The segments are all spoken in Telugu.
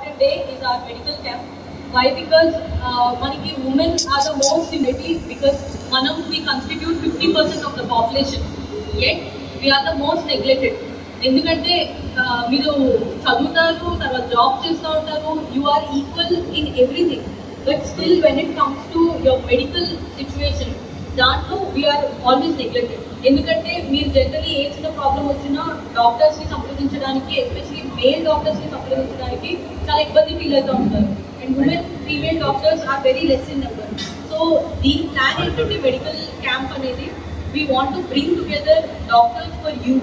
important day is our medical camp. Why? Because maniki women are the most important because we constitute 50% of the population. Yet we are the most neglected. ఎందుకంటే మీరు చదువుతారు, తర్వాత జాబ్ చేస్తూ ఉంటారు, you are equal in everything. But still when it comes to your medical situation దాంట్లో వీఆర్ ఆల్వేస్ నెగ్లెక్టెడ్. ఎందుకంటే మీరు జనరలీ ఏ చిన్న ప్రాబ్లం వచ్చినా డాక్టర్స్ని సంప్రదించడానికి, ఎస్పెషలీ మేల్ డాక్టర్స్ని సంప్రదించడానికి చాలా ఇబ్బంది ఫీల్ అవుతూ ఉంటారు. And women female doctors are very less in number. So దీని ప్లాన్ ఏంటంటే మెడికల్ క్యాంప్ అనేది we want to bring together doctors for you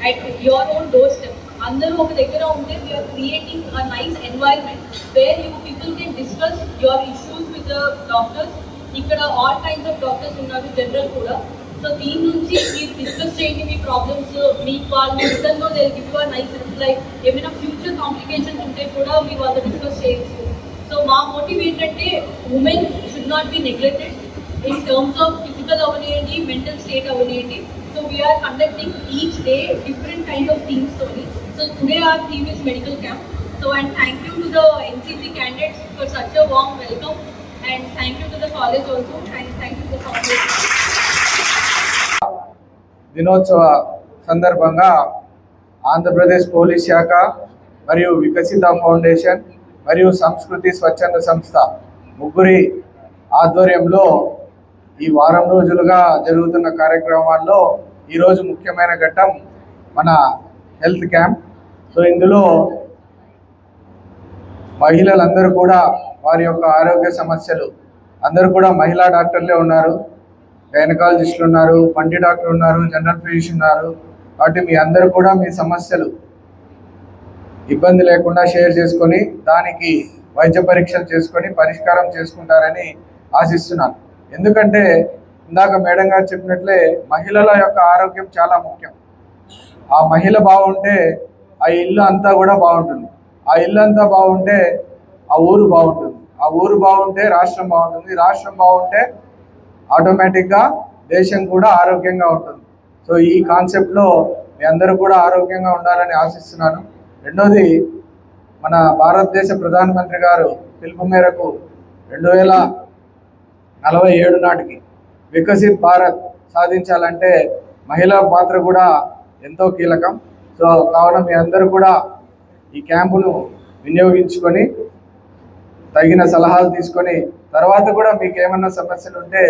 at your own doorstep. Andaru oka daggara unte we are creating a nice environment where you people can discuss your issues with the doctors. Ikkada all kinds of doctors unnaru, general kuda. So deen nunchi meer discuss cheyandi mee problems, mee vallu iddanno they'll give you a nice reply. Emina future complications unte kuda mee vallu discuss cheyochu. So ma motive entante women should not be neglected in terms of physical avaniyandi, mental state avaniyandi. So we are conducting each day different kind of themes only. So today our theme is medical camp. So and thank you to the NCC candidates for such a warm welcome, and thank you to the college also, and thank you to the foundation. దినోత్సవ సందర్భంగా ఆంధ్రప్రదేశ్ పోలీస్ శాఖ మరియు వికసిత ఫౌండేషన్ మరియు సంస్కృతి స్వచ్ఛంద సంస్థ ముగ్గురి ఆధ్వర్యంలో ఈ వారం రోజులుగా జరుగుతున్న కార్యక్రమాల్లో ఈరోజు ముఖ్యమైన ఘట్టం మన హెల్త్ క్యాంప్. సో ఇందులో మహిళలందరూ కూడా వారి యొక్క ఆరోగ్య సమస్యలు, అందరూ కూడా మహిళా డాక్టర్లే ఉన్నారు, గైనకాలజిస్టులు ఉన్నారు, పంటి డాక్టర్ ఉన్నారు, జనరల్ ఫిజిషియన్ ఉన్నారు. కాబట్టి మీ అందరూ కూడా మీ సమస్యలు ఇబ్బంది లేకుండా షేర్ చేసుకొని దానికి వైద్య పరీక్షలు చేసుకొని పరిష్కారం చేసుకుంటారని ఆశిస్తున్నాను. ఎందుకంటే ఇందాక మేడం గారు చెప్పినట్లే మహిళల యొక్క ఆరోగ్యం చాలా ముఖ్యం. ఆ మహిళ బాగుంటే ఆ ఇల్లు అంతా కూడా బాగుంటుంది, ఆ ఇల్లు అంతా బాగుంటే ఆ ఊరు బాగుంటుంది, ఆ ఊరు బాగుంటే రాష్ట్రం బాగుంటుంది, రాష్ట్రం బాగుంటే ఆటోమేటిక్గా దేశం కూడా ఆరోగ్యంగా ఉంటుంది. సో ఈ కాన్సెప్ట్లో మీ అందరూ కూడా ఆరోగ్యంగా ఉండాలని ఆశిస్తున్నాను. రెండోది, మన భారతదేశ ప్రధానమంత్రి గారు పిలుపు మేరకు 2047 నాటికి వికసిత్ భారత్ సాధించాలంటే మహిళా పాత్ర కూడా ఎంతో కీలకం. సో కావున మీ అందరూ కూడా ఈ క్యాంపును వినియోగించుకొని తగిన సలహాలు తీసుకొని తర్వాత కూడా మీకు ఏమన్నా సమస్యలు ఉంటే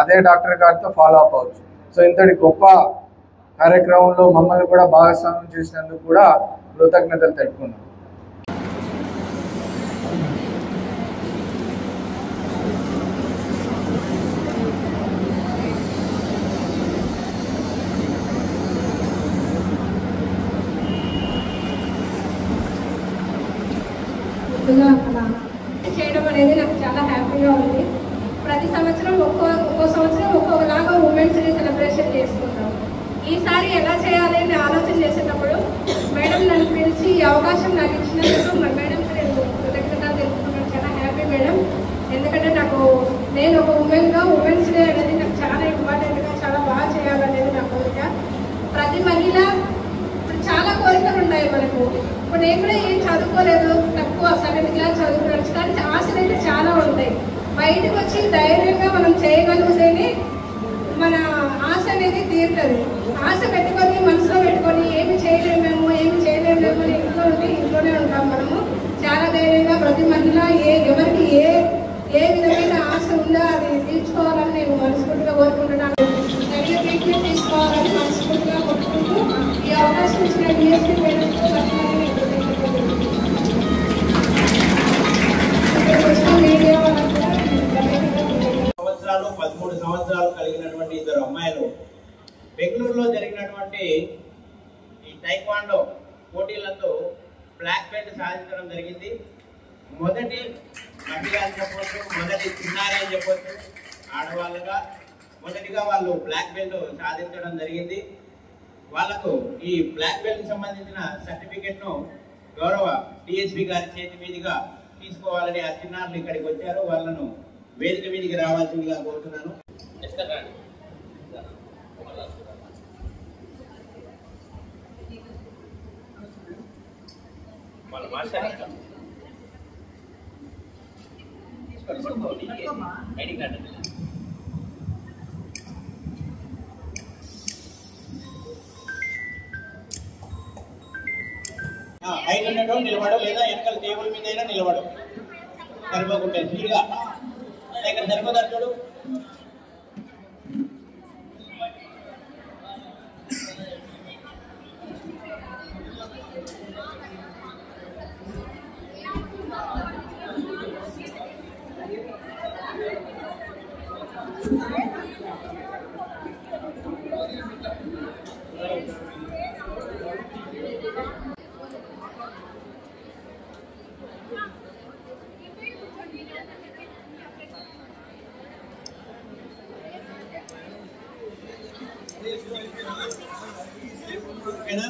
అదే డాక్టర్ గారితో ఫాలో అప్ అవ్వచ్చు. సో ఇంతటి గొప్ప కార్యక్రమంలో మమ్మల్ని కూడా భాగస్వామ్యం చేసినందుకు కూడా కృతజ్ఞతలు తెలుపుకున్నాం. చేయడం అనేది నాకు చాలా హ్యాపీగా ఉంది. ప్రతి సంవత్సరం ఒక్కో సంవత్సరం ఒక్కొక్కలాగా ఉమెన్స్ డే సెలబ్రేషన్ చేసుకుంటాం. ఈసారి ఎలా చేయాలి అని ఆలోచన చేసేటప్పుడు మేడం నన్ను పిలిచి ఈ అవకాశం నాకు ఇచ్చినందుకు మేడంకి నేను కృతజ్ఞతలు తెలుపుకున్నాను. చాలా హ్యాపీ మేడం. ఎందుకంటే నేను ఒక ఉమెన్గా ఉమెన్స్ డే అనేది నాకు చాలా ఇంపార్టెంట్గా చాలా బాగా చేయాలనేది నా కోరిక. ప్రతి మహిళ ఇప్పుడు చాలా కోరికలు ఉన్నాయి మనకు. ఇప్పుడు నేను కూడా ఏం చదువుకోలేదు, తక్కువ 7th క్లాస్ చదువుకోవచ్చు, కానీ ఆశలు అయితే చాలా ఉంటాయి. బయటకు వచ్చి ధైర్యంగా మనం చేయగలిగితేనే మన ఆశ అనేది తీరుతుంది. ఆశ పెట్టుకొని మనసులో పెట్టుకొని ఏమి చేయలేమేమో అని ఇంట్లో ఉంటే ఇంట్లోనే ఉంటాం. మనము చాలా ధైర్యంగా ప్రతి మహిళ ఎవరికి ఏ విధమైన ఆశ ఉందో అది తీర్చుకోవాలని నేను మనస్ఫూర్తిగా కోరుకుంటున్నాను. తగిన ట్రీట్మెంట్ తీసుకోవాలని మనస్ఫూర్తిగా కోరుకుంటూ ఈ అవకాశం ఇచ్చిన డిఎస్పీ మేడంతో సంవత్సరాలు 13 సంవత్సరాలు కలిగినటువంటి ఇద్దరు అమ్మాయిలు బెంగళూరులో జరిగినటువంటి ఈ టైక్వాండో పోటీలతో బ్లాక్ బెల్ట్ సాధించడం జరిగింది. మొదటి మహిళ అని చెప్పవచ్చు, మొదటి చిన్నారి అని చెప్పవచ్చు. ఆడవాళ్ళగా మొదటిగా వాళ్ళు బ్లాక్ బెల్ట్ సాధించడం జరిగింది. వాళ్లకు ఈ బ్లాక్ బెల్ట్ సంబంధించిన సర్టిఫికెట్ను గౌరవ డిఎస్పీ గారి చేతి మీదుగా తీసుకోవాలని ఆ చిన్నారులు ఇక్కడికి వచ్చారు. వాళ్ళను వేదిక మీదకి రావాల్సిందిగా కోరుతున్నాను. ఐడి కార్డు హైట్ ఉన్నట్టు నిలబడు, లేదా వెనకాల టేబుల్ మీద అయినా నిలబడు. సరిపోకుంటే స్పీడ్గా ఇక్కడ సరిపోతారు చూడు. ఓకేనా?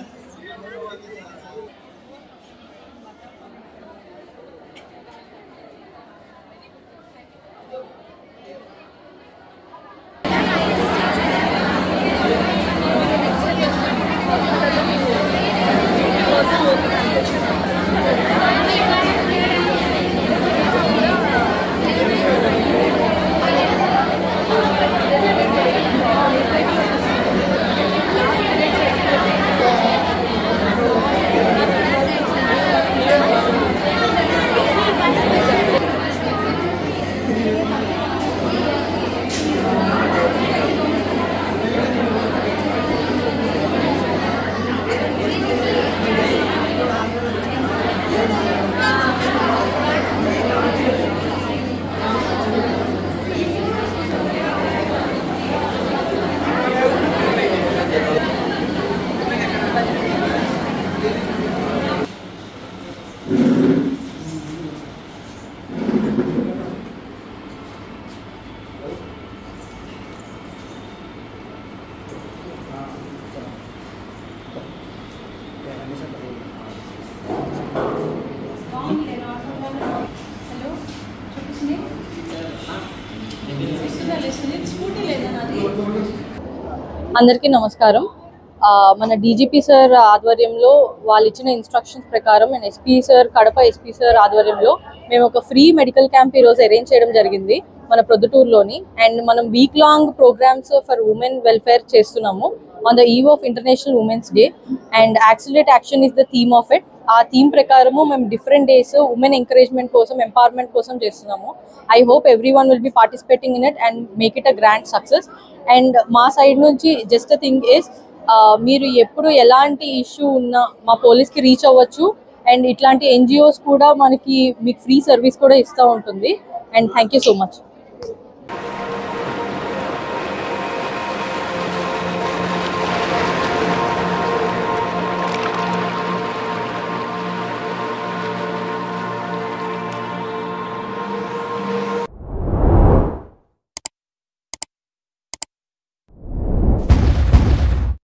అందరికీ నమస్కారం. మన డీజీపీ సార్ ఆధ్వర్యంలో వాళ్ళు ఇచ్చిన ఇన్స్ట్రక్షన్స్ ప్రకారం and SP sir, Kadapa SP sir ఆధ్వర్యంలో మేము ఒక ఫ్రీ మెడికల్ క్యాంప్ ఈరోజు అరేంజ్ చేయడం జరిగింది మన ప్రొద్దుటూరులోని. అండ్ మనం week long programs for women welfare చేస్తున్నాము on the eve of international women's day. And accelerate action is the theme of it. ఆ థీమ్ ప్రకారము మేము డిఫరెంట్ డేస్ ఉమెన్ ఎంకరేజ్మెంట్ కోసం, ఎంపవర్మెంట్ కోసం చేస్తున్నాము. I hope every one will be participating in it and make it a grand success. And మా సైడ్ నుంచి జస్ట్ అ థింగ్ ఇస్, మీరు ఎప్పుడు ఎలాంటి ఇష్యూ ఉన్నా మా పోలీస్కి రీచ్ అవ్వచ్చు. అండ్ ఇట్లాంటి NGOs కూడా మనకి మీకు ఫ్రీ సర్వీస్ కూడా ఇస్తూ ఉంటుంది. And thank you so much.